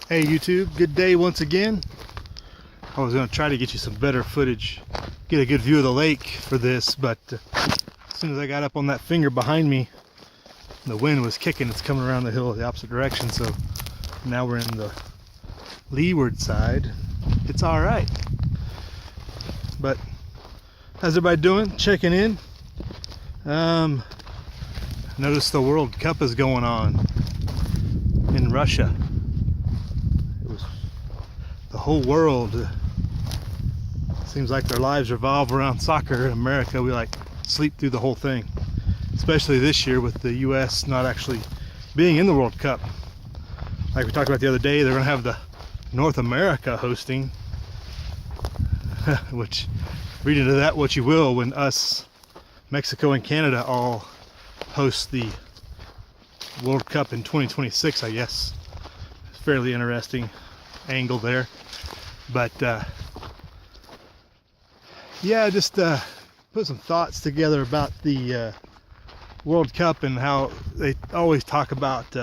Hey YouTube, good day once again. I was going to try to get you some better footage, get a good view of the lake for this, but as soon as I got up on that finger behind me, the wind was kicking. It's coming around the hill the opposite direction, so now we're in the leeward side. It's all right. But how's everybody doing? Checking in. Notice the World Cup is going on in Russia. The whole world seems like their lives revolve around soccer. In America, we like sleep through the whole thing, especially this year with the US not actually being in the World Cup. Like we talked about the other day, they're gonna have the North America hosting, which read into that what you will, when us, Mexico and Canada all host the World Cup in 2026, I guess. It's fairly interesting angle there. But yeah, just put some thoughts together about the World Cup and how they always talk about,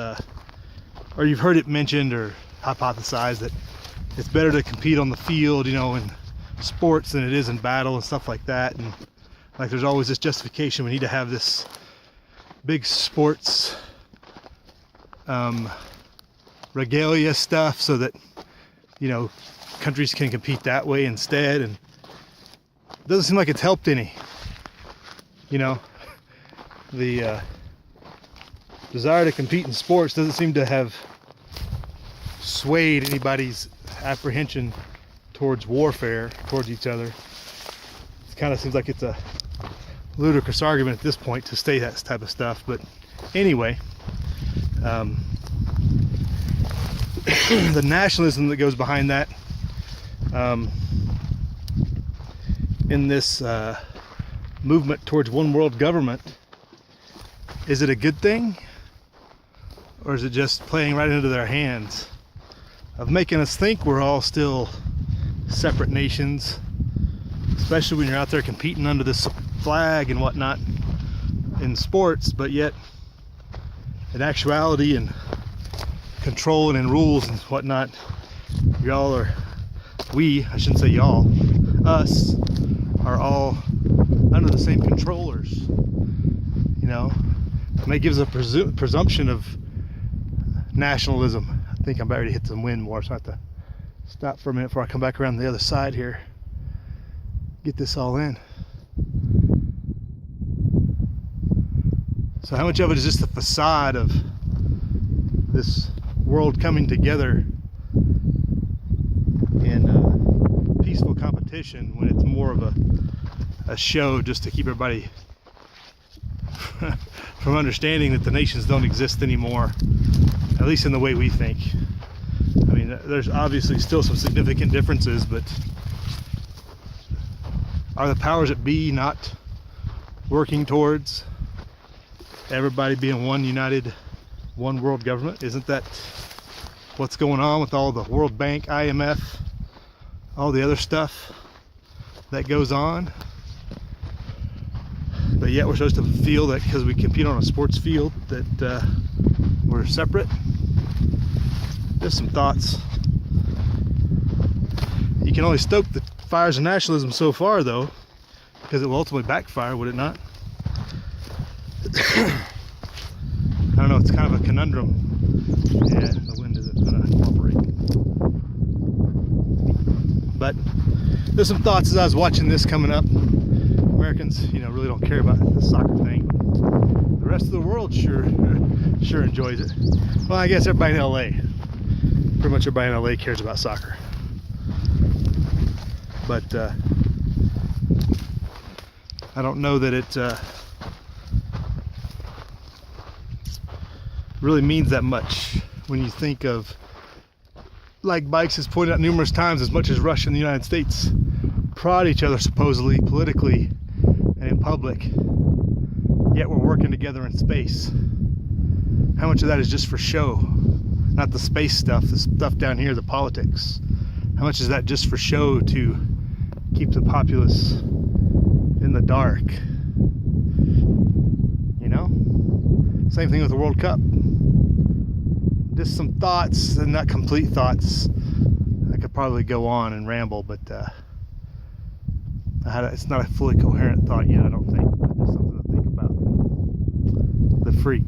or you've heard it mentioned or hypothesized, that it's better to compete on the field, you know, in sports than it is in battle and stuff like that. And like there's always this justification, we need to have this big sports regalia stuff so that, you know, countries can compete that way instead, and it doesn't seem like it's helped any. You know, the desire to compete in sports doesn't seem to have swayed anybody's apprehension towards warfare towards each other. It kind of seems like it's a ludicrous argument at this point to say that type of stuff, but anyway, the nationalism that goes behind that, in this movement towards one world government, is it a good thing, or is it just playing right into their hands of making us think we're all still separate nations, especially when you're out there competing under this flag and whatnot in sports, but yet in actuality and controlling and rules and whatnot, y'all are, I shouldn't say y'all, us are all under the same controllers. You know, and that gives a presumption of nationalism. I think I'm about ready to hit some wind more, so I have to stop for a minute before I come back around the other side here, get this all in. So how much of it is just the facade of this world coming together in peaceful competition, when it's more of a show just to keep everybody from understanding that the nations don't exist anymore, at least in the way we think. I mean, there's obviously still some significant differences, but are the powers that be not working towards everybody being one united, one world government? Isn't that what's going on with all the World Bank, IMF, all the other stuff that goes on? But yet we're supposed to feel that because we compete on a sports field that we're separate. Just some thoughts. You can only stoke the fires of nationalism so far, though, because it will ultimately backfire, would it not? I don't know, it's kind of a conundrum. Yeah, the wind isn't going to cooperate. But there's some thoughts as I was watching this coming up. Americans, you know, really don't care about the soccer thing. The rest of the world sure enjoys it. Well, I guess everybody in LA, pretty much everybody in LA cares about soccer. But I don't know that it really means that much when you think of, like Bikes has pointed out numerous times, as much as Russia and the United States prod each other supposedly politically and in public, yet we're working together in space. How much of that is just for show? Not the space stuff, the stuff down here, the politics. How much is that just for show to keep the populace in the dark? You know? Same thing with the World Cup. just some thoughts, and not complete thoughts. I could probably go on and ramble, but it's not a fully coherent thought yet, I don't think, but just something to think about. The freak.